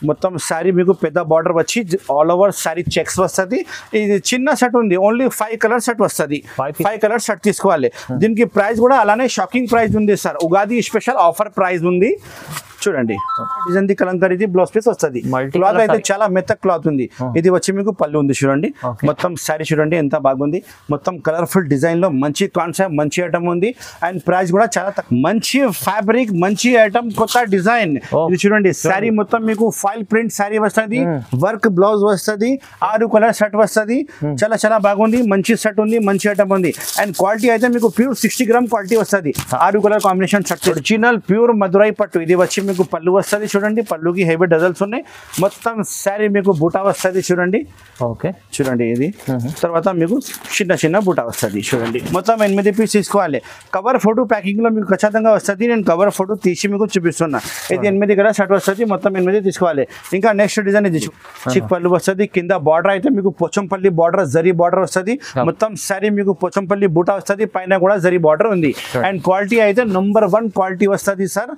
మొత్తం సారీ మీకు పెద్ద బార్డర్ వచ్చి ఆల్ ఓవర్ సారీ చెక్స్ వస్తుంది. ఇది చిన్న సెట్ ఉంది, ఓన్లీ 5 కలర్ సెట్ వస్తుంది. 5 కలర్ సెట్ తీసుకోవాలి. దీనికి ప్రైస్ కూడా అలానే షాకింగ్ ప్రైస్ ఉంది sir. Ugadi special offer price ఉంది. చూడండి design the kalamkari blouse piece వస్తుంది. క్లాత్ అయితే చాలా మెత్త క్లాత్ ఉంది. ఇది వచ్చి మీకు పళ్ళు ఉంది చూడండి. మొత్తం సారీ చూడండి ఎంత బాగుంది. మొత్తం కలర్ఫుల్ డిజైన్ లో మంచి కాన్సెప్ట్ మంచి ఐటమ్ ఉంది. అండ్ ప్రైస్ కూడా చాలా మంచి ఫ్యాబ్రిక్ మంచి ఐటమ్ కొత్త డిజైన్. ఇది చూడండి సారీ మొత్తం మీకు ఫైల్ ప్రింట్ సారీ వస్తుంది. వర్క్ బ్లౌజ్ వస్తుంది. 6 కలర్ సెట్ వస్తుంది. చాలా చాలా బాగుంది. మంచి సెట్ ఉంది. మంచి ఐటమ్ ఉంది. అండ్ క్వాలిటీ అయితే మీకు ప్యూర్ 60 గ్రామ్ క్వాలిటీ వస్తుంది. 6 colour combination set original pure Madurai పట్టు. ఇది వచ్చి మీకు పళ్ళు వస్తుంది చూడండి. పళ్ళుకి హెవీ డజల్స్ ఉన్నాయి. మొత్తం శారీ మీకు బూటా వస్తుంది చూడండి. ఓకే చూడండి ఇది తర్వాత మీకు చిన్న చిన్న బూటా వస్తుంది చూడండి. మొత్తం 8 పీస్ తీసుకోవాలి. కవర్ ఫోటో ప్యాకింగ్ లో మీకు ఖచ్చితంగా వస్తుంది. నేను కవర్ ఫోటో తీసి మీకు చూపిస్తున్నా. ఇది 8 కలర్ షర్ట్ వస్తుంది. మొత్తం 8 తీసుకోవాలి. ఇంకా నెక్స్ట్ డిజైన్ ఇది చిక్ పళ్ళు వస్తుంది. కింద బార్డర్ అయితే మీకు పోచంపల్లి బార్డర్ జరీ బార్డర్ వస్తుంది. మొత్తం శారీ మీకు పోచంపల్లి బూటా వస్తుంది. పైన కూడా జరీ బార్డర్ ఉంది. అండ్ క్వాలిటీ అయితే నంబర్ 1 క్వాలిటీ వస్తుంది సార్.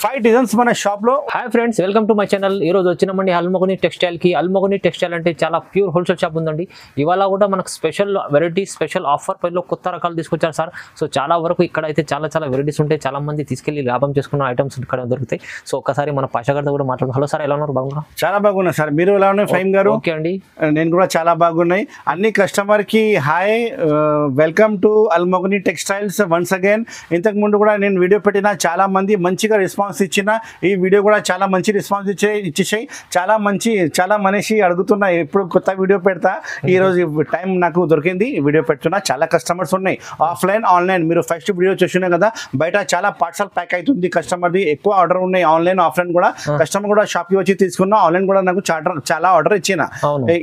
5 డిజైన్స్ మన షాప్ లో. Hi friends, welcome to my channel. ఈ రోజు వచ్చినామండి అల్మోగని టెక్స్టైల్ కి. అల్మోగని టెక్స్టైల్ అంటే చాలా ప్యూర్ హోల్సేల్ షాప్ ఉందండి. ఇవాళ కూడా మనకు స్పెషల్ వెరైటీ స్పెషల్ ఆఫర్ పైలో కొత్త రకాలు తీసుకొచ్చారు సార్. సో చాలా వరకు ఇక్కడ అయితే చాలా వెరైటీస్ ఉంటాయి. చాలా మంది తీసుకెళ్లి లాభం చేసుకున్న ఐటమ్స్ ఇక్కడ దొరుకుతాయి. సో ఒక్కసారి మన పాషా గారితో కూడా మాట్లాడదాం. హలో సార్, ఎలా ఉన్నారు? బాగున్నా? చాలా బాగున్నా సార్. మీరు ఎలా ఉన్నారు ఫైమ్ గారు? ఓకే అండి, నేను కూడా చాలా బాగున్నాయి. అన్ని కస్టమర్ కి హాయ్, వెల్కమ్ టు అల్మోగని టెక్స్టైల్స్ వన్స్ అగైన్. ఇంతకు ముందు కూడా నేను వీడియో పెట్టిన చాలా మంది మంచిగా రెస్పాన్స్ ఇచ్చిన. ఈ వీడియో కూడా చాలా మంచి రెస్పాన్స్ ఇచ్చేసాయి. చాలా మనిషి అడుగుతున్నా ఎప్పుడు కొత్త వీడియో పెడతా. ఈ రోజు టైం నాకు దొరికింది, వీడియో పెడుతున్నా. చాలా కస్టమర్స్ ఉన్నాయి ఆఫ్లైన్ ఆన్లైన్. మీరు ఫస్ట్ వీడియో చూసినా కదా, బయట చాలా పార్సల్ ప్యాక్ అవుతుంది కస్టమర్ది. ఎక్కువ ఆర్డర్ ఉన్నాయి ఆన్లైన్ ఆఫ్లైన్ కూడా. కస్టమర్ కూడా షాప్కి వచ్చి తీసుకున్నా. ఆన్లైన్ కూడా నాకు చాలా ఆర్డర్ ఇచ్చిన.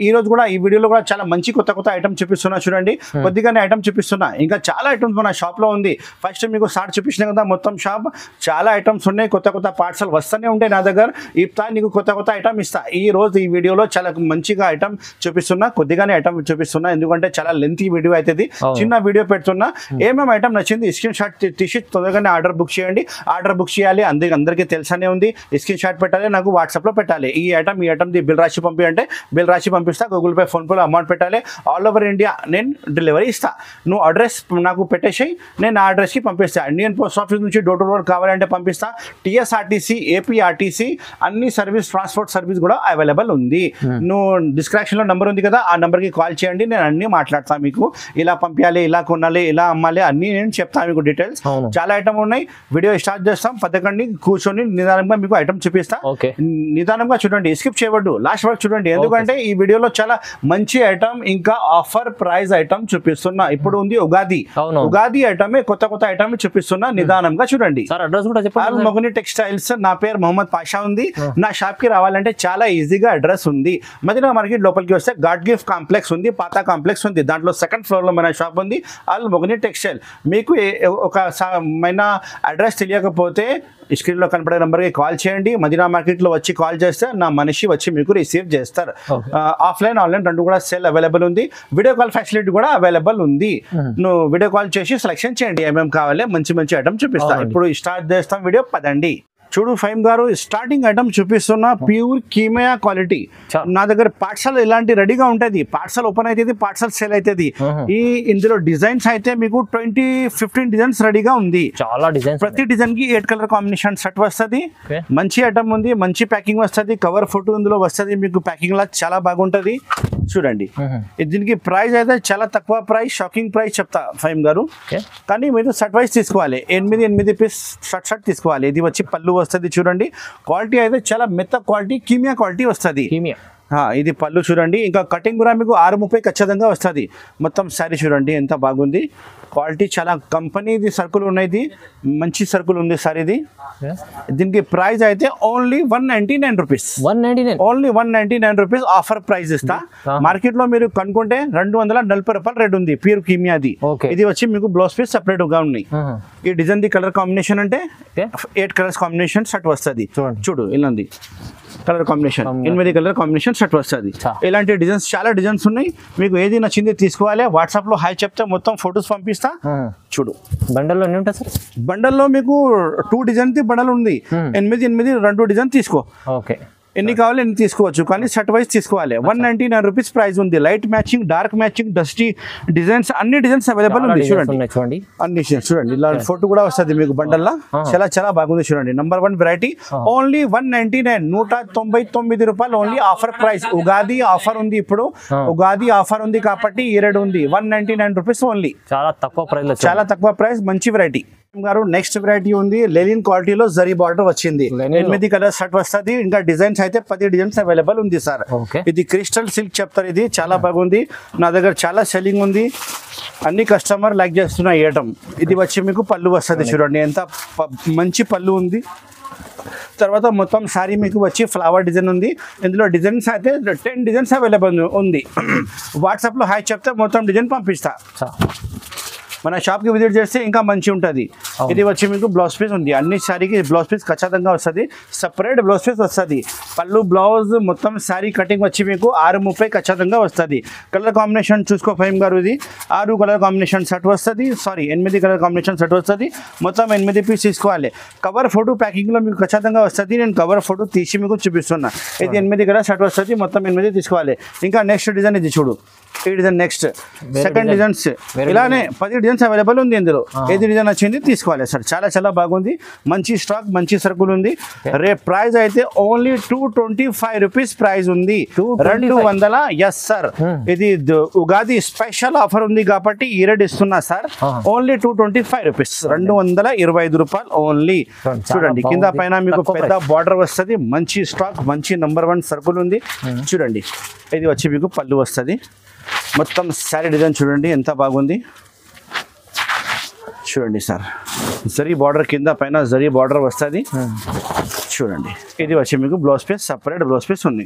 ఈ రోజు కూడా ఈ వీడియోలో కూడా చాలా మంచి కొత్త ఐటమ్ చూపిస్తున్నా చూడండి. కొద్దిగానే ఐటమ్ చూపిస్తున్నా. ఇంకా చాలా ఐటమ్స్ మన షాప్ లో ఉంది. ఫస్ట్ మీకు షార్ట్ చూపించిన కదా, మొత్తం షాప్ చాలా ఐటమ్స్ ఉన్నాయి. కొత్త పార్సల్ వస్తూనే ఉంటాయి నా దగ్గర. ఇస్తా నీకు కొత్త ఐటమ్ ఇస్తా. ఈ రోజు ఈ వీడియోలో చాలా మంచిగా ఐటమ్ చూపిస్తున్నా. కొద్దిగానే ఐటమ్ చూపిస్తున్నా ఎందుకంటే చాలా లెంతీ వీడియో అవుతుంది. చిన్న వీడియో పెడుతున్నా. ఏమేమి ఐటమ్ నచ్చింది స్క్రీన్ షాట్ తీసి తొందరగానే ఆర్డర్ బుక్ చేయండి. ఆర్డర్ బుక్ చేయాలి అందరికీ తెలుసానే ఉంది. స్క్రీన్ షాట్ పెట్టాలి, నాకు వాట్సాప్ లో పెట్టాలి. ఈ ఐటమ్ ది బిల్ రాసి పంపి అంటే బిల్ రాసి పంపిస్తా. గూగుల్ పే ఫోన్ పేలో అమౌంట్ పెట్టాలి. ఆల్ ఓవర్ ఇండియా నేను డెలివరీ ఇస్తా. నువ్వు అడ్రస్ నాకు పెట్టేసి నేను ఆ అడ్రస్కి పంపిస్తా. ఇండియన్ పోస్ట్ ఆఫీస్ నుంచి డోర్ టు డోర్ కావాలంటే పంపిస్తా. టీఎస్ఆర్టీసీ ఏపీఆర్టీసీ అన్ని సర్వీస్ ట్రాన్స్పోర్ట్ సర్వీస్ కూడా అవైలబుల్ ఉంది. నువ్వు డిస్క్రిప్షన్ లో నంబర్ ఉంది కదా, ఆ నంబర్కి కాల్ చేయండి. నేను అన్ని మాట్లాడతాను. మీకు ఇలా పంపించాలి, ఇలా కొనాలి, ఇలా అమ్మాలి అన్ని నేను చెప్తాను మీకు డీటెయిల్స్. చాలా ఐటమ్ ఉన్నాయి. వీడియో స్టార్ట్ చేస్తాం. పదకండి కూర్చొని నిదానంగా మీకు ఐటమ్ చూపిస్తా. నిదానంగా చూడండి, స్కిప్ చేయవద్దు, లాస్ట్ వరకు చూడండి. ఎందుకంటే ఈ వీడియోలో చాలా మంచి ఐటమ్ ఇంకా ఆఫర్ ప్రైస్ ఐటమ్ చూపిస్తున్నా. ఇప్పుడు ఉంది ఉగాది ఐటమే కొత్త ఐటమ్ చూపిస్తున్నా. నిదానంగా చూడండి. అల్మోగని టెక్స్టైల్స్. నా పేరు మొహమ్మద్ పాషా ఉంది. నా షాప్ కి రావాలంటే చాలా ఈజీగా అడ్రస్ ఉంది. మదీనా మార్కెట్ లోపలికి వస్తే గాడ్ గిఫ్ట్ కాంప్లెక్స్ ఉంది, పాత కాంప్లెక్స్ ఉంది. దాంట్లో 2nd ఫ్లోర్ లో మన షాప్ ఉంది అల్మోగని టెక్స్టైల్. మీకు ఒక అడ్రస్ తెలియకపోతే స్క్రీన్ లో కనపడే నంబర్కి కాల్ చేయండి. మదీనా మార్కెట్ లో వచ్చి కాల్ చేస్తే నా మనిషి వచ్చి మీకు రిసీవ్ చేస్తారు. ఆఫ్లైన్ ఆన్లైన్ రెండు కూడా సేల్ అవైలబుల్ ఉంది. వీడియో కాల్ ఫెసిలిటీ కూడా అవైలబుల్ ఉంది. నువ్వు వీడియో కాల్ చేసి సెలెక్షన్ చేయండి ఏమేమి కావాలి. మంచి ఐటమ్ చూపిస్తా. ఇప్పుడు స్టార్ట్ చేస్తాం వీడియో. పదండి. చూడు ఫైమ్ గారు, స్టార్టింగ్ ఐటమ్ చూపిస్తున్నా. ప్యూర్ కీమయా క్వాలిటీ. నా దగ్గర పార్సల్ ఇలాంటి రెడీగా ఉంటుంది. పార్సల్ ఓపెన్ అవుతుంది, పార్సల్ సేల్ అవుతుంది. ఇందులో డిజైన్స్ అయితే మీకు 15 డిజైన్స్ రెడీగా ఉంది. చాలా డిజైన్స్. ప్రతి డిజైన్ కి 8 కలర్ కాంబినేషన్ సెట్ వస్తుంది. మంచి ఐటమ్ ఉంది. మంచి ప్యాకింగ్ వస్తుంది. కవర్ ఫోటో ఇందులో వస్తుంది. మీకు ప్యాకింగ్ లా చాలా బాగుంటది. చూడండి, దీనికి ప్రైస్ అయితే చాలా తక్కువ ప్రైస్, షాకింగ్ ప్రైస్ చెప్తా ఫైమ్ గారు. కానీ మీరు షర్ట్ వైజ్ తీసుకోవాలి. 8 పీస్ షర్ట్ తీసుకోవాలి. ఇది వచ్చి పళ్ళు వస్తుంది. చూడండి, క్వాలిటీ అయితే చాలా మెత్త క్వాలిటీ, కీమియా క్వాలిటీ వస్తుంది. ఇది పళ్ళు చూడండి. ఇంకా కటింగ్ కూడా మీకు 6:30 ఖచ్చితంగా వస్తుంది. మొత్తం శారీ చూడండి ఎంత బాగుంది. క్వాలిటీ చాలా కంపెనీది సరుకులు ఉన్నాయి. మంచి సరుకులు ఉంది సార్ ఇది. దీనికి ప్రైస్ అయితే only 199 rupees. Only 199 rupees offer price ఇస్తా. మార్కెట్ లో మీరు కనుక్కుంటే 240 రూపాయలు రేట్ ఉంది ప్యూర్ కీమియాది. ఇది వచ్చి మీకు బ్లౌజ్ పీస్ సెపరేట్ గా ఉన్నాయి. ఈ డిజైన్ ది కలర్ కాంబినేషన్ అంటే 8 కలర్స్ కాంబినేషన్ సెట్ వస్తుంది. చూడు ఇలా ఉంది colour combination. 8 colour combination set వస్తుంది. ఇలాంటి డిజైన్స్ చాలా డిజైన్స్ ఉన్నాయి. మీకు ఏది నచ్చింది తీసుకోవాలి. వాట్సాప్ లో హాయ్ చెప్తే మొత్తం ఫొటోస్ పంపిస్తా. చూడు బండల్లో ఎన్ని ఉంటాయి సార్? బండల్లో మీకు 2 డిజైన్ బండల్ ఉంది. 8 2 డిజైన్ తీసుకో. ఓకే. ఎన్ని కావాలి ఎన్ని తీసుకోవచ్చు, కానీ సెట్ వైజ్ తీసుకోవాలి. 199 రూపీస్ ప్రైస్ ఉంది. Light matching, dark matching, dusty designs, అన్ని డిజైన్స్ అవైలబుల్ ఉంది. చూడండి అన్ని చూడండి, ఇలా ఫోటో కూడా వస్తుంది మీకు బండల్లా. చాలా చాలా బాగుంది చూడండి. నంబర్ 1 వెరైటీ ఓన్లీ 199, 199 రూపాయలు only. Offer price, Ugadi offer ఉంది ఇప్పుడు. ఉగాది ఆఫర్ ఉంది కాబట్టి ఈ రేట్ ఉంది. 199 రూపీస్ ఓన్లీ. చాలా తక్కువ ప్రైస్, చాలా తక్కువ ప్రైస్, మంచి వెరైటీ గారు. నెక్స్ట్ వెరైటీ ఉంది లెనిన్ క్వాలిటీలో జరీ బార్డర్ వచ్చింది. 8 కలర్ షర్ట్ వస్తుంది. ఇంకా డిజైన్స్ అయితే 10 డిజైన్స్ అవైలబుల్ ఉంది సార్. ఇది క్రిస్టల్ సిల్క్ చెప్తారు. ఇది చాలా బాగుంది, నా దగ్గర చాలా సెల్లింగ్ ఉంది. అన్ని కస్టమర్ లైక్ చేస్తున్న ఐటమ్. ఇది వచ్చి మీకు పళ్ళు వస్తుంది. చూడండి ఎంత మంచి పళ్ళు ఉంది. తర్వాత మొత్తం సారీ మీకు వచ్చి ఫ్లవర్ డిజైన్ ఉంది. ఇందులో డిజైన్స్ అయితే 10 డిజైన్స్ అవైలబుల్ ఉంది. వాట్సాప్లో హాయ్ చెప్తే మొత్తం డిజైన్ పంపిస్తా. మన షాప్కి విజిట్ చేస్తే ఇంకా మంచి ఉంటుంది. ఇది వచ్చి మీకు బ్లౌజ్ పీస్ ఉంది. అన్ని శారీకి బ్లౌజ్ పీస్ ఖచ్చితంగా వస్తుంది. సపరేట్ బ్లౌజ్ పీస్ వస్తుంది. పళ్ళు బ్లౌజ్ మొత్తం శారీ కటింగ్ వచ్చి మీకు 630 ఖచ్చితంగా వస్తుంది. కలర్ కాంబినేషన్ చూసుకో ఫైమ్ గారు. ఇది 6 కలర్ కాంబినేషన్ సెట్ వస్తుంది. 8 కలర్ కాంబినేషన్ సెట్ వస్తుంది. మొత్తం 8 పీస్ తీసుకోవాలి. కవర్ ఫోటో ప్యాకింగ్లో మీకు ఖచ్చితంగా వస్తుంది. నేను కవర్ ఫోటో తీసి మీకు చూపిస్తున్నా. ఇది 8 కలర్ సెట్ వస్తుంది. మొత్తం 8 తీసుకోవాలి. ఇంకా నెక్స్ట్ డిజైన్ ఇది చూడు. ఈ డిజైన్ నెక్స్ట్ సెకండ్ డిజైన్స్ ఇలానే 10 డిజైన్స్ అవైలబుల్ ఉంది. ఇందులో ఏది డిజైన్ వచ్చింది తీసుకోవాలి సార్. చాలా చాలా బాగుంది, మంచి స్టాక్, మంచి సరుకులు ఉంది. రేట్ ప్రైస్ అయితే ఓన్లీ 225 రూపీస్ ప్రైస్ ఉంది. 200. ఎస్ సార్, ఇది ఉగాది స్పెషల్ ఆఫర్ ఉంది కాబట్టి ఈ రేట్ ఇస్తున్నా సార్. ఓన్లీ 225 రూపీస్, 225 రూపాయలు ఓన్లీ. చూడండి కింద పైన మీకు పెద్ద బార్డర్ వస్తుంది. మంచి స్టాక్, మంచి నంబర్ 1 సరుకులు ఉంది. చూడండి ఇది వచ్చి మీకు పళ్ళు వస్తుంది. మొత్తం శారీ డిజైన్ చూడండి ఎంత బాగుంది. చూడండి సార్, జరీ బార్డర్ కింద పైన జరీ బార్డర్ వస్తుంది. చూడండి ఇది వచ్చి మీకు blouse piece, separate blouse piece ఉంది.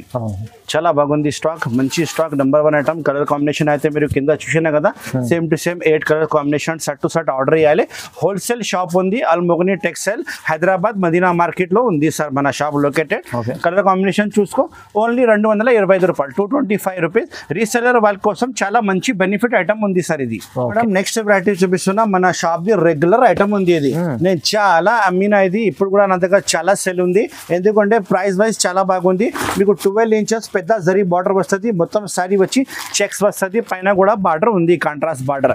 చాలా బాగుంది స్టాక్, మంచి stock, number 1 item. Colour combination అయితే మీరు కింద చూసినా కదా, same to same 8 colour combination shirt to shirt order చేయాలి. హోల్సేల్ షాప్ ఉంది అల్మోగని టెక్స్టైల్, హైదరాబాద్ మదీనా మార్కెట్ లో ఉంది సార్ మన షాప్ లొకేటెడ్. కలర్ కాంబినేషన్ చూసుకో, ఓన్లీ 225 రూపాయలు, 225 రూపీస్. రీసెలర్ వాళ్ళ కోసం చాలా మంచి బెనిఫిట్ ఐటమ్ ఉంది సార్ ఇది. మేడం నెక్స్ట్ వెరైటీ చూపిస్తున్నా. మన షాప్ ది రెగ్యులర్ ఐటమ్ ఉంది. ఇది నేను చాలా అమ్మినా. ఇది ఇప్పుడు కూడా నా దగ్గర చాలా సెల్ ఉంది. ఎందుకంటే ప్రైస్ వైజ్ చాలా బాగుంది. మీకు 12 ఇంచెస్ పెద్ద జరీ బార్డర్ వస్తుంది. మొత్తం సారీ వచ్చి చెక్స్ వస్తుంది. పైన కూడా బార్డర్ ఉంది, కాంట్రాస్ట్ బార్డర్.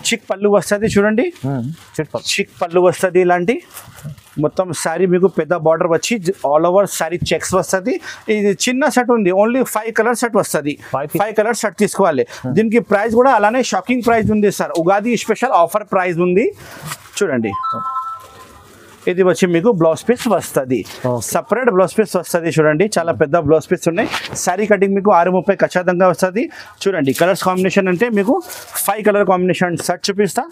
చిక్ పళ్ళు వస్తుంది. చూడండి చిక్ పళ్ళు వస్తుంది. ఇలాంటి మొత్తం సారీ మీకు పెద్ద బార్డర్ వచ్చి ఆల్ ఓవర్ సారీ చెక్స్ వస్తుంది. ఇది చిన్న సెట్ ఉంది, ఓన్లీ 5 కలర్ సెట్ వస్తుంది. 5 కలర్ సెట్ తీసుకోవాలి. దీనికి ప్రైస్ కూడా అలానే షాకింగ్ ప్రైస్ ఉంది sir. Ugadi special offer price ఉంది. చూడండి ఇది వచ్చి మీకు బ్లౌజ్ పీస్ వస్తుంది. సపరేట్ బ్లౌజ్ పీస్ వస్తుంది. చూడండి చాలా పెద్ద బ్లౌజ్ పీస్ ఉన్నాయి. శారీ కటింగ్ మీకు 630 ఖచ్చితంగా వస్తుంది. చూడండి కలర్స్ కాంబినేషన్ అంటే మీకు 5 కలర్ కాంబినేషన్ సెట్ చూపిస్తా.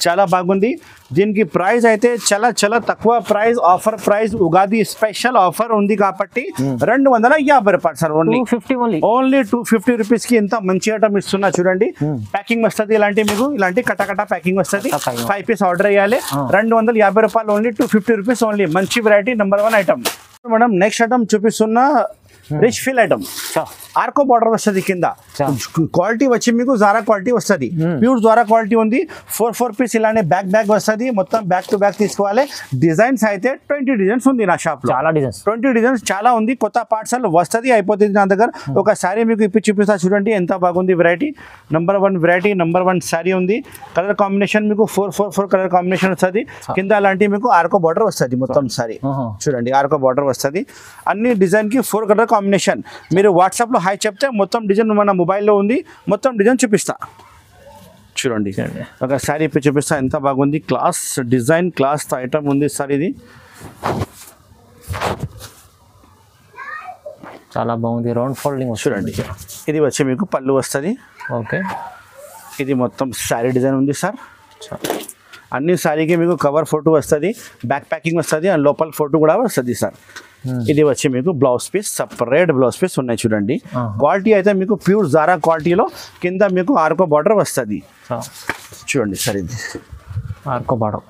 చాలా బాగుంది. దీనికి ప్రైస్ అయితే చాలా చాలా తక్కువ price, offer price. Ugadi special offer ఉంది కాబట్టి 250 రూపాయలు సార్. ఓన్లీ 250 రూపీస్ కి ఎంత మంచి ఐటమ్ ఇస్తున్నా. చూడండి ప్యాకింగ్ వస్తుంది. ఇలాంటి మీకు ఇలాంటి కటకట ప్యాకింగ్ వస్తుంది. 5 పీస్ ఆర్డర్ చేయాలి. 250 రూపాయలు ఓన్లీ, 250 రూపీస్ ఓన్లీ. మంచి variety, number 1 item. Madam next item చూపిస్తున్నా. Rich feel item, Arko border వస్తుంది కింద. క్వాలిటీ వచ్చి మీకు జారా క్వాలిటీ వస్తుంది. ప్యూర్ జారా క్వాలిటీ ఉంది. 4 పీస్ ఇలానే బ్యాగ్ వస్తుంది. మొత్తం బ్యాక్ టు బ్యాక్ తీసుకోవాలి. డిజైన్స్ అయితే 20 డిజైన్స్ ఉంది నా షాప్ లో. చాలా డిజైన్స్, 20 డిజైన్స్ చాలా ఉంది. కొత్త పార్సల్ వస్తుంది, అయిపోతుంది నా దగ్గర. ఒక శారీ మీకు ఇప్పి చూపిస్తా. చూడండి ఎంత బాగుంది variety. Number 1 variety, number 1 sari ఉంది. కలర్ కాంబినేషన్ మీకు 4 కలర్ కాంబినేషన్ వస్తుంది. కింద అలాంటి మీకు ఆర్కో బార్డర్ వస్తుంది. మొత్తం శారీ చూడండి ఆర్కో బార్డర్ వస్తుంది. అన్ని డిజైన్ కి 4 కలర్ కాంబినేషన్. మీరు వాట్సాప్ లో హాయ్ చెప్తే మొత్తం డిజైన్ మన మొబైల్లో ఉంది. మొత్తం డిజైన్ చూపిస్తా. చూడండి ఒక శారీ ఇప్పి చూపిస్తా. ఎంత బాగుంది. క్లాస్ డిజైన్, క్లాస్ ఐటమ్ ఉంది సార్. ఇది చాలా బాగుంది. రౌండ్ ఫోల్డింగ్ చూడండి. ఇది వచ్చి మీకు పళ్ళు వస్తుంది. ఓకే ఇది మొత్తం శారీ డిజైన్ ఉంది సార్. అన్ని శారీకి మీకు కవర్ ఫోటో వస్తుంది, బ్యాక్ ప్యాకింగ్ వస్తుంది, అండ్ లోపల ఫోటో కూడా వస్తుంది సార్. ఇది వచ్చి మీకు blouse piece, separate blouse piece ఉన్నాయి. చూడండి క్వాలిటీ అయితే మీకు ప్యూర్ జారా క్వాలిటీలో. కింద మీకు ఆర్కో బార్డర్ వస్తుంది. చూడండి సార్ ఇది ఆర్కో బార్డర్.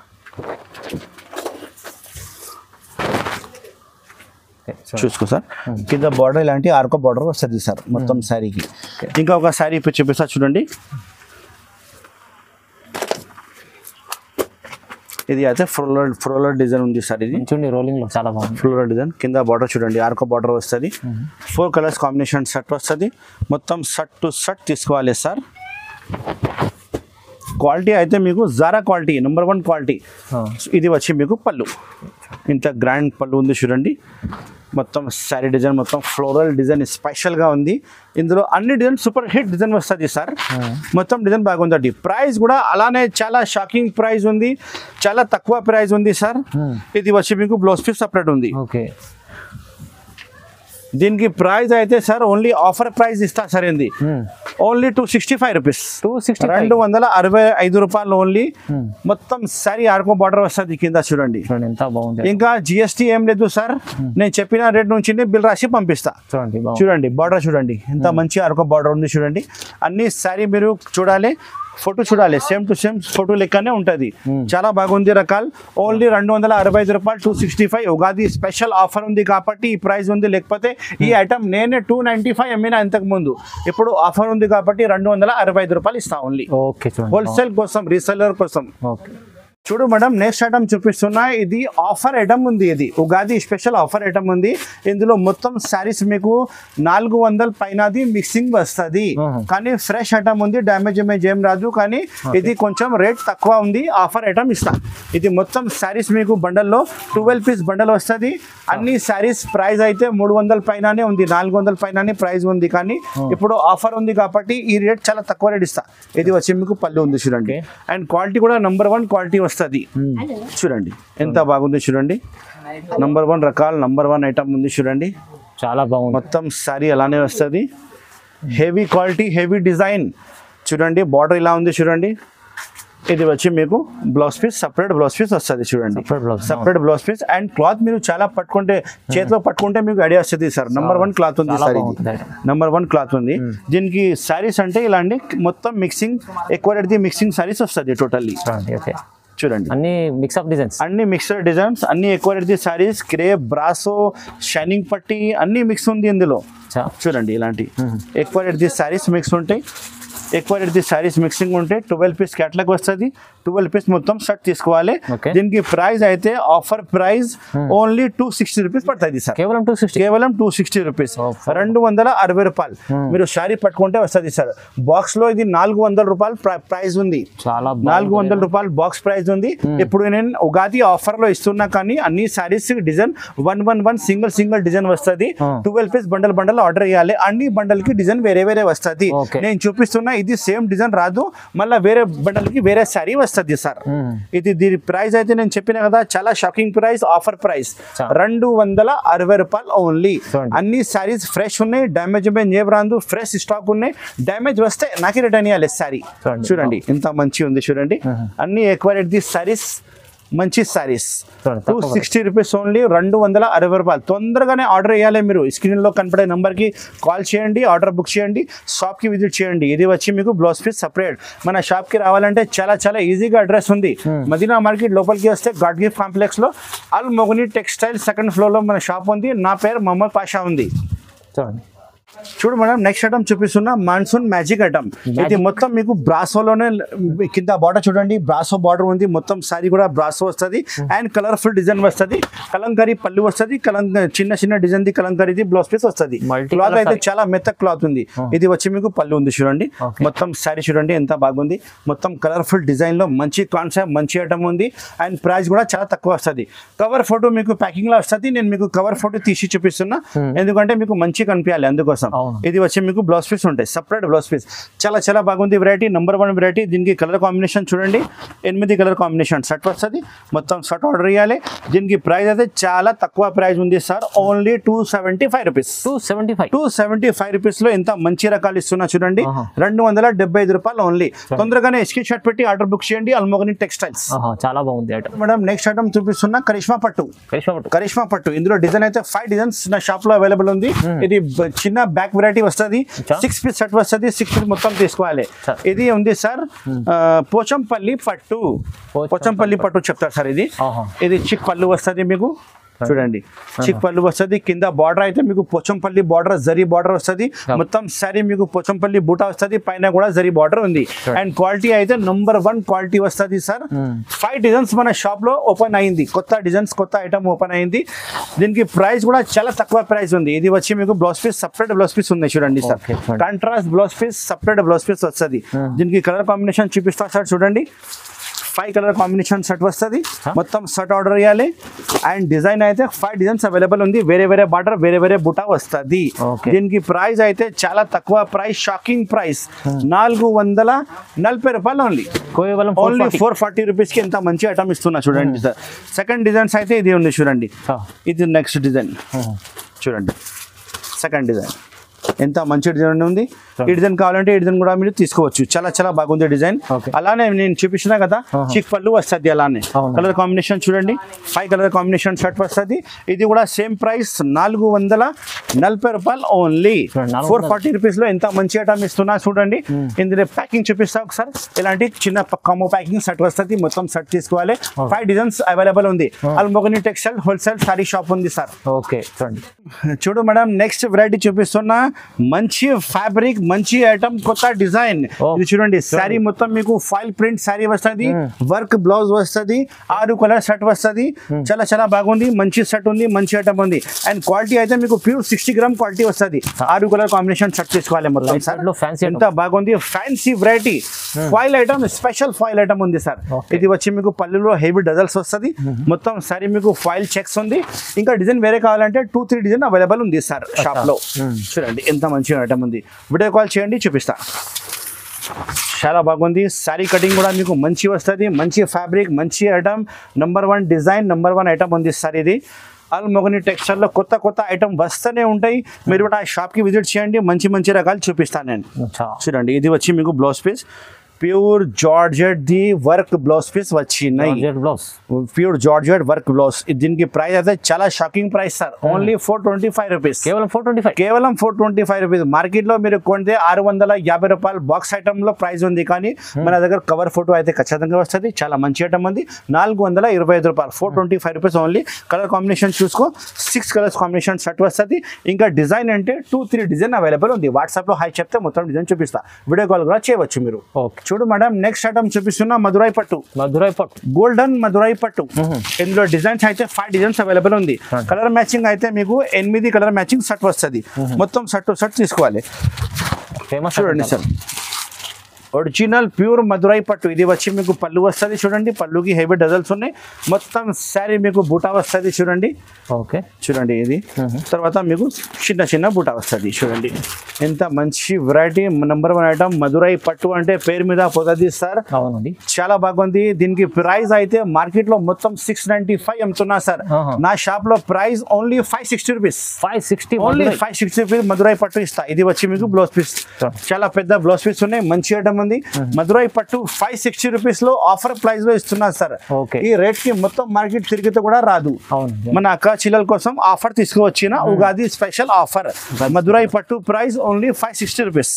చూసుకో సార్, కింద బార్డర్ ఇలాంటి ఆర్కో బార్డర్ వస్తుంది సార్ మొత్తం శారీకి. ఇంకా ఒక శారీ ఇప్పుడు చూపిస్తా. చూడండి ఇది అయితే ఫ్లోరల్ డిజైన్ ఉంది సార్. ఇది చూడండి రోలింగ్ లో చాలా బాగుంది. ఫ్లోరల్ డిజైన్ కింద బార్డర్ చూడండి, ఆర్కో బార్డర్ వస్తుంది. 4 కలర్స్ కాంబినేషన్ షర్ట్ వస్తుంది. మొత్తం షర్ట్ టు షర్ట్ తీసుకోవాలి సార్. క్వాలిటీ అయితే మీకు జారా క్వాలిటీ, నెంబర్ 1 క్వాలిటీ. ఇది వచ్చి మీకు పళ్ళు, ఇంత గ్రాండ్ పళ్ళు ఉంది చూడండి. మొత్తం శారీ డిజైన్ మొత్తం ఫ్లోరల్ డిజైన్ స్పెషల్గా ఉంది. ఇందులో అన్ని డిజైన్ సూపర్ హిట్ డిజైన్ వస్తుంది సార్. మొత్తం డిజైన్ బాగుందండి. ప్రైస్ కూడా అలానే చాలా షాకింగ్ ప్రైస్ ఉంది, చాలా తక్కువ ప్రైస్ ఉంది సార్. ఇది వచ్చి మీకు బ్లౌజ్ పీస్ సపరేట్ ఉంది. ఓకే, దీనికి ప్రైస్ అయితే సార్ ఓన్లీ ఆఫర్ ప్రైస్ ఇస్తా సార్. ఏంది ఓన్లీ 265 రూపీస్, 265 రూపాయలు ఓన్లీ. మొత్తం సారీ ఆర్కో బార్డర్ వస్తుంది కింద చూడండి, ఎంత బాగుంది. ఇంకా జిఎస్టీ ఏం లేదు సార్. నేను చెప్పిన రేట్ నుంచి బిల్ రాసి పంపిస్తా. చూడండి బార్డర్ చూడండి, ఎంత మంచి ఆర్కో బార్డర్ ఉంది చూడండి. అన్ని సారీ మీరు చూడాలి, ఫోటో చూడాలి, సేమ్ టు సేమ్ ఫోటో లెక్కనే ఉంటుంది. చాలా బాగుంది రకాలు. ఓన్లీ 265 రూపాయలు, 265. ఉగాది స్పెషల్ ఆఫర్ ఉంది కాబట్టి ఈ ప్రైస్ ఉంది. లేకపోతే ఈ ఐటమ్ నేనే 295 అమ్మినా ఇంతకు ముందు. ఇప్పుడు ఆఫర్ ఉంది కాబట్టి 265 రూపాయలు ఇస్తా ఓన్లీ. ఓకే, హోల్సేల్ కోసం, రీసెల్లర్ కోసం. ఓకే, చూడు మేడం, నెక్స్ట్ ఐటమ్ చూపిస్తున్నా. ఇది ఆఫర్ ఐటమ్ ఉంది, ఇది ఉగాది స్పెషల్ ఆఫర్ ఐటమ్ ఉంది. ఇందులో మొత్తం శారీస్ మీకు 400 పైనది మిక్సింగ్ వస్తుంది. కానీ ఫ్రెష్ ఐటమ్ ఉంది, డ్యామేజ్ ఏం రాదు. కానీ ఇది కొంచెం రేట్ తక్కువ ఉంది. ఆఫర్ ఐటమ్ ఇస్తా. ఇది మొత్తం శారీస్ మీకు బండల్లో 12 పీస్ బండల్ వస్తుంది. అన్ని శారీస్ ప్రైస్ అయితే 300 పైననే ఉంది, 400 పైననే ప్రైస్ ఉంది. కానీ ఇప్పుడు ఆఫర్ ఉంది కాబట్టి ఈ రేట్ చాలా తక్కువ రేట్ ఇస్తా. ఇది వచ్చి మీకు పళ్ళు ఉంది చూడండి. అండ్ క్వాలిటీ కూడా నెంబర్ 1 క్వాలిటీ వస్తుంది. చూడండి ఎంత బాగుంది చూడండి. నంబర్ 1 రకాలు, నంబర్ 1 ఐటమ్ ఉంది చూడండి. చాలా బాగుంది. మొత్తం సారీ అలానే వస్తుంది. హెవీ క్వాలిటీ, హెవీ డిజైన్ చూడండి. బార్డర్ ఇలా ఉంది చూడండి. ఇది వచ్చి మీకు blouse piece, separate blouse piece వస్తుంది చూడండి. Separate blouse piece. And cloth మీరు చాలా పట్టుకుంటే, చేతిలో పట్టుకుంటే మీకు ఐడియా వస్తుంది సార్. నెంబర్ 1 క్లాత్ ఉంది సార్. ఇది నెంబర్ 1 క్లాత్ ఉంది. దీనికి శారీస్ అంటే ఇలాంటి మొత్తం మిక్సింగ్, ఎక్కువ రేట్ది మిక్సింగ్ శారీస్ వస్తుంది టోటల్లీ. చూడండి అన్ని మిక్స్అప్ డిజైన్స్, అన్ని మిక్సర్ డిజైన్స్, అన్ని ఎక్కువ రేట్ది శారీస్. క్రేప్, బ్రాసో, షైనింగ్ పట్టి అన్ని మిక్స్ ఉంది ఇందులో. చూడండి ఇలాంటి ఎక్కువ రేట్ది శారీస్ మిక్స్ ఉంటాయి. ఎక్కువ రేట్ది శారీస్ మిక్సింగ్ ఉంటే 12 పీస్ క్యాటలాగ్ వస్తుంది. 12 పీస్ మొత్తం షర్ట్ తీసుకోవాలి. దీనికి ప్రైస్ అయితే ఆఫర్ ప్రైస్ ఓన్లీ 260 రూపీస్ పడుతుంది సార్. కేవలం 260 రూపీస్, 260 రూపాయలు. మీరు శారీ పట్టుకుంటే వస్తుంది సార్. బాక్స్ లో ఇది 400 రూపాయలు ప్రైస్ ఉంది. 400 రూపాయలు బాక్స్ ప్రైస్ ఉంది. ఇప్పుడు నేను ఉగాది ఆఫర్ లో ఇస్తున్నా. కానీ అన్ని శారీస్ డిజైన్ 111 సింగిల్ డిజైన్ వస్తుంది. 12 పీస్ బండల్ ఆర్డర్ చేయాలి. అన్ని బండల్ కి డిజైన్ వేరే వస్తుంది. నేను చూపిస్తున్నా ఇది సేమ్ డిజైన్ రాదు, మళ్ళీ వేరే బండల్ కి వేరే శారీ వస్తుంది సార్. ఇది దీని ప్రైస్ అయితే నేను చెప్పిన కదా, చాలా షాకింగ్ ప్రైస్, ఆఫర్ ప్రైస్ 260 రూపాయలు ఓన్లీ. అన్ని శారీస్ ఫ్రెష్ ఉన్నాయి, డ్యామేజ్ ఏం రాదు. ఫ్రెష్ స్టాక్ ఉన్నాయి. డ్యామేజ్ వస్తే నాకే రిటర్న్ ఇవ్వాలి శారీ. చూడండి ఎంత మంచి ఉంది చూడండి. అన్ని ఎక్కువ రేట్ శారీస్, మంచి శారీస్. 260 రూపీస్ ఓన్లీ, 260 రూపాయలు. తొందరగానే ఆర్డర్ చేయాలి. మీరు స్క్రీన్లో కనపడే నెంబర్కి కాల్ చేయండి, ఆర్డర్ బుక్ చేయండి, షాప్కి విజిట్ చేయండి. ఇది వచ్చి మీకు బ్లౌజ్ పీస్ సపరేట్. మన షాప్కి రావాలంటే చాలా ఈజీగా అడ్రస్ ఉంది. మదీనా మార్కెట్ లోపలికి వస్తే గాడ్ గిఫ్ట్ కాంప్లెక్స్లో అల్ మొగని టెక్స్టైల్ 2nd ఫ్లోర్లో మన షాప్ ఉంది. నా పేరు మొహమ్మద్ పాషా ఉంది. చూడు మేడం, నెక్స్ట్ ఐటమ్ చూపిస్తున్నా. Monsoon magic item. ఇది మొత్తం మీకు బ్రాసోలోనే కింద బార్డర్ చూడండి, బ్రాసో బార్డర్ ఉంది. మొత్తం సారీ కూడా బ్రాసో వస్తుంది. అండ్ కలర్ఫుల్ డిజైన్ వస్తుంది. కలంకారీ పళ్ళు వస్తుంది. చిన్న డిజైన్ ది కలంకారీది బ్లౌజ్ పీస్ వస్తుంది. క్లాత్ అయితే చాలా మెత్త క్లాత్ ఉంది. ఇది వచ్చి మీకు పళ్ళు ఉంది చూడండి. మొత్తం సారీ చూడండి ఎంత బాగుంది. మొత్తం కలర్ఫుల్ డిజైన్ లో మంచి కాన్సెప్ట్, మంచి ఐటమ్ ఉంది. అండ్ ప్రైస్ కూడా చాలా తక్కువ వస్తుంది. కవర్ ఫోటో మీకు ప్యాకింగ్ లో వస్తుంది. నేను మీకు కవర్ ఫోటో తీసి చూపిస్తున్నా, ఎందుకంటే మీకు మంచి కనిపించాలి అందుకోసం. ఇది వచ్చి మీకు బ్లౌజ్ పీస్ ఉంటాయి, సపరేట్ బ్లౌజ్ పీస్. చాలా బాగుంది వెరైటీ, నెంబర్ 1 వెరైటీ. దీనికి కలర్ కాంబినేషన్ చూడండి, 8 కలర్ కాంబినేషన్ షర్ట్ వస్తుంది. మొత్తం షర్ట్ ఆర్డర్ చేయాలి. దీనికి ప్రైస్ అయితే చాలా తక్కువ ప్రైస్ ఉంది సార్. Only 275 rupees. 275 రూపీస్ లో ఎంత మంచి రకాలు ఇస్తున్నా చూడండి. 275 రూపాయలు ఓన్లీ. తొందరగానే స్క్రీన్ షాట్ పెట్టి ఆర్డర్ బుక్ చేయండి. అల్మోగని టెక్స్టైల్స్. చాలా బాగుంది మేడం. నెక్స్ట్ ఐటమ్ చూపిస్తున్నా కరిష్మా పట్టు. ఇందులో డిజైన్ అయితే 5 డిజైన్స్ నా షాప్ లో అవైలబుల్ ఉంది. ఇది చిన్న బ్యాక్ వెరైటీ వస్తుంది. 6 పీస్ సెట్ వస్తుంది. 6 పీస్ మొత్తం తీసుకోవాలి. ఇది ఉంది సార్ పోచంపల్లి పట్టు చెప్తారు సార్. ఇది చిక్ పళ్ళు వస్తుంది మీకు. చూడండి చిక్ పళ్ళు వస్తుంది కింద బార్డర్ అయితే మీకు పోచంపల్లి బార్డర్ జరీ బార్డర్ వస్తుంది మొత్తం సారీ మీకు పోచంపల్లి బూటా వస్తుంది పైన కూడా జరీ బార్డర్ ఉంది అండ్ క్వాలిటీ అయితే నంబర్ 1 క్వాలిటీ వస్తుంది సార్ 5 డిజైన్స్ మన షాప్ లో ఓపెన్ అయింది కొత్త డిజైన్స్ కొత్త ఐటమ్ ఓపెన్ అయింది దీనికి ప్రైస్ కూడా చాలా తక్కువ ప్రైస్ ఉంది ఇది వచ్చి మీకు blouse piece separate blouse piece ఉంది చూడండి sir contrast blouse piece separate blouse piece వస్తుంది దీనికి కలర్ కాంబినేషన్ చూపిస్తా సార్ చూడండి 5 కలర్ కాంబినేషన్ సెట్ వస్తుంది మొత్తం సెట్ ఆర్డర్ చేయాలి అండ్ డిజైన్ అయితే 5 డిజైన్స్ అవైలబుల్ ఉంది వేరే వేరే బార్డర్ వేరే వేరే బుటా వస్తుంది దీనికి ప్రైస్ అయితే చాలా తక్కువ ప్రైస్ షాకింగ్ ప్రైస్ 440 రూపాయలు ఓన్లీ 440 రూపీస్ కి ఎంత మంచి ఐటమ్ ఇస్తున్నా చూడండి సార్ సెకండ్ డిజైన్స్ అయితే ఇది ఉంది చూడండి ఇది నెక్స్ట్ డిజైన్ చూడండి సెకండ్ డిజైన్ ఎంత మంచి డిజైన్ ఉంది ఈ డిజైన్ కావాలంటే ఈ డిజైన్ కూడా మీరు తీసుకోవచ్చు చాలా చాలా బాగుంది డిజైన్ అలానే నేను చూపించిన కదా చిక్ పళ్ళు వస్తుంది అలానే కలర్ కాంబినేషన్ చూడండి 5 కలర్ కాంబినేషన్ షర్ట్ వస్తుంది ఇది కూడా సేమ్ ప్రైస్ 440 రూపాయలు ఓన్లీ 440 రూపీస్ లో ఎంత మంచి ఐటమ్ ఇస్తున్నా చూడండి ఇందులో ప్యాకింగ్ చూపిస్తా ఒకసారి ఇలాంటి చిన్న కాంబో ప్యాకింగ్ సెట్ వస్తుంది మొత్తం సెట్ తీసుకోవాలి 5 డిజైన్స్ అవైలబుల్ ఉంది అల్మోగని టెక్స్టైల్ హోల్సేల్ సారీ షాప్ ఉంది సార్ ఓకే చూడు మేడం నెక్స్ట్ వెరైటీ చూపిస్తున్నా మంచి ఫ్యాబ్రిక్ మంచి ఐటమ్ కొత్త డిజైన్ ఇది చూడండి శారీ మొత్తం మీకు ఫైల్ ప్రింట్ శారీ వస్తుంది వర్క్ బ్లౌజ్ వస్తుంది 6 కలర్ సెట్ వస్తుంది చాలా చాలా బాగుంది మంచి సెట్ ఉంది మంచి ఐటమ్ ఉంది అండ్ క్వాలిటీ అయితే మీకు ప్యూర్ 60 గ్రామ్ క్వాలిటీ వస్తుంది 6 కలర్ కాంబినేషన్ సెట్ తీసుకోవాలి మొత్తం సార్ ఎంత బాగుంది fancy variety foil item special foil item ఉంది సార్ ఇది వచ్చి మీకు పళ్ళులో హెవీ డజల్స్ వస్తుంది మొత్తం సారీ మీకు ఫాయిల్ చెక్స్ ఉంది ఇంకా డిజైన్ వేరే కావాలంటే 2-3 డిజైన్ అవైలబుల్ ఉంది సార్ షాప్ లో చూడండి ఎంత మంచి ఐటమ్ ఉంది వీడియో కాల్ చేయండి చూపిస్తా చాలా బాగుంది సారీ కటింగ్ కూడా మీకు మంచి వస్తుంది మంచి ఫ్యాబ్రిక్ మంచి item number 1 design number 1 item ఉంది సార్ ఇది అల్మోగని టెక్స్టైల్ లో కొత్త కొత్త ఐటమ్ వస్తూనే ఉంటాయి మీరు కూడా ఆ షాప్ కి విజిట్ చేయండి మంచి మంచి రకాలు చూపిస్తాను నేను చూడండి ఇది వచ్చి మీకు బ్లౌజ్ పీస్ ప్యూర్ జార్జెట్ ది వర్క్ బ్లౌజ్ పీస్ వచ్చినాయి ప్యూర్ జార్జెట్ వర్క్ బ్లౌజ్ దీనికి ప్రైస్ అయితే చాలా shocking price sir only 425 rupees కేవలం 425 రూపీస్ మార్కెట్ లో మీరు కొంటే 650 రూపాయలు బాక్స్ ఐటమ్ లో ప్రైస్ ఉంది కానీ మన దగ్గర కవర్ ఫోటో అయితే ఖచ్చితంగా వస్తుంది చాలా మంచి ఐటమ్ ఉంది 425 రూపాయలు 425 రూపీస్ ఓన్లీ కలర్ కాంబినేషన్ చూసుకో 6 కలర్స్ కాంబినేషన్ సెట్ వస్తుంది ఇంకా డిజైన్ అంటే 2-3 డిజైన్ అవైలబుల్ ఉంది వాట్సాప్ లో హై చెప్తే మొత్తం డిజైన్ చూపిస్తా వీడియో కాల్ కూడా చేయవచ్చు మీరు చూడు మేడం నెక్స్ట్ ఐటమ్ చూపిస్తున్నా మధురై పట్టు గోల్డెన్ మధురై పట్టు ఇందులో డిజైన్స్ అయితే 5 డిజైన్స్ అవైలబుల్ ఉంది కలర్ మ్యాచింగ్ అయితే మీకు 8 కలర్ మ్యాచింగ్ సెట్ వస్తుంది మొత్తం సెట్ తీసుకోవాలి చూడండి సార్ ఒరిజినల్ ప్యూర్ మధురై పట్టు ఇది వచ్చి మీకు పళ్ళు వస్తుంది చూడండి పళ్ళుకి హెవీ డజల్స్ ఉన్నాయి మొత్తం శారీ మీకు బూటా వస్తుంది చూడండి ఓకే చూడండి ఇది తర్వాత మీకు చిన్న చిన్న బూటా వస్తుంది చూడండి ఎంత మంచి వెరైటీ నంబర్ 1 ఐటమ్ మధురై పట్టు అంటే పేరు మీద పోతుంది సార్ అవునండి చాలా బాగుంది దీనికి ప్రైస్ అయితే మార్కెట్ లో మొత్తం 695 అమ్ముతున్నా సార్ నా షాప్ లో price only 560 rupees only 560 rupees Madurai పట్టు ఇస్తా ఇది వచ్చి మీకు బ్లౌజ్ పీస్ చాలా పెద్ద బ్లౌజ్ పీస్ ఉన్నాయి మంచి ఐటమ్ ఉంది మధురై పట్టు 560 రూపీస్ లో ఆఫర్ ప్రైస్ లో ఇస్తున్నారు సార్ ఈ రేట్ కి మొత్తం మార్కెట్ తిరిగితే కూడా రాదు మన అక్క చిల్లల కోసం ఆఫర్ తీసుకువచ్చిన ఉగాది స్పెషల్ ఆఫర్ మధురై పట్టు ప్రైస్ ఓన్లీ 560 రూపీస్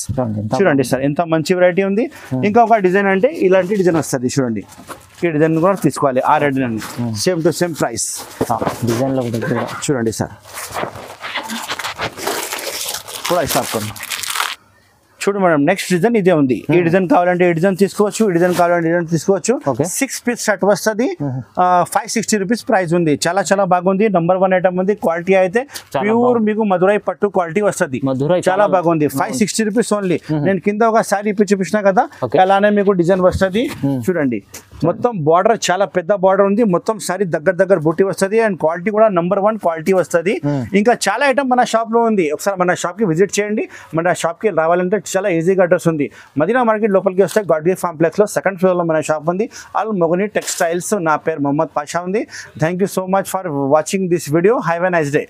చూడండి సార్ ఎంత మంచి వెరైటీ ఉంది ఇంకా ఒక డిజైన్ అంటే ఇలాంటి డిజైన్ వస్తుంది చూడండి ఈ డిజైన్ కూడా తీసుకోవాలి ఆ red same to same price design లో చూడండి సార్ కూడా ఇస్తాను చూడు మేడం నెక్స్ట్ డిజైన్ ఇదే ఉంది ఈ డిజైన్ కావాలంటే ఈ డిజైన్ తీసుకోవచ్చు ఈ డిజైన్ కావాలంటే డిజైన్ తీసుకోవచ్చు 6 పీస్ సెట్ వస్తుంది 560 రూపీస్ ప్రైస్ ఉంది చాలా చాలా బాగుంది నంబర్ 1 ఐటమ్ ఉంది క్వాలిటీ అయితే ప్యూర్ మీకు మధురై పట్టు క్వాలిటీ వస్తుంది చాలా బాగుంది 560 రూపీస్ ఓన్లీ నేను కింద ఒక సారీ ఇప్పి చూపించిన కదా అలానే మీకు డిజైన్ వస్తుంది చూడండి మొత్తం బార్డర్ చాలా పెద్ద బార్డర్ ఉంది మొత్తం సారీ దగ్గర బూటీ వస్తుంది అండ్ క్వాలిటీ కూడా నంబర్ 1 క్వాలిటీ వస్తుంది ఇంకా చాలా ఐటమ్ మన షాప్ లో ఉంది ఒకసారి మన షాప్ కి విజిట్ చేయండి మన షాప్ కి రావాలంటే చాలా ఈజీగా అడ్రస్ ఉంది మదీనా మార్కెట్ లోపలికి వస్తే గాడ్గిర్ కాంప్లెక్స్ లో సెకండ్ ఫ్లోర్ లో మన షాప్ ఉంది అల్మోగని టెక్స్టైల్స్ నా పేరు మొహమ్మద్ పాషా ఉంది thank you so much for watching this video have a nice day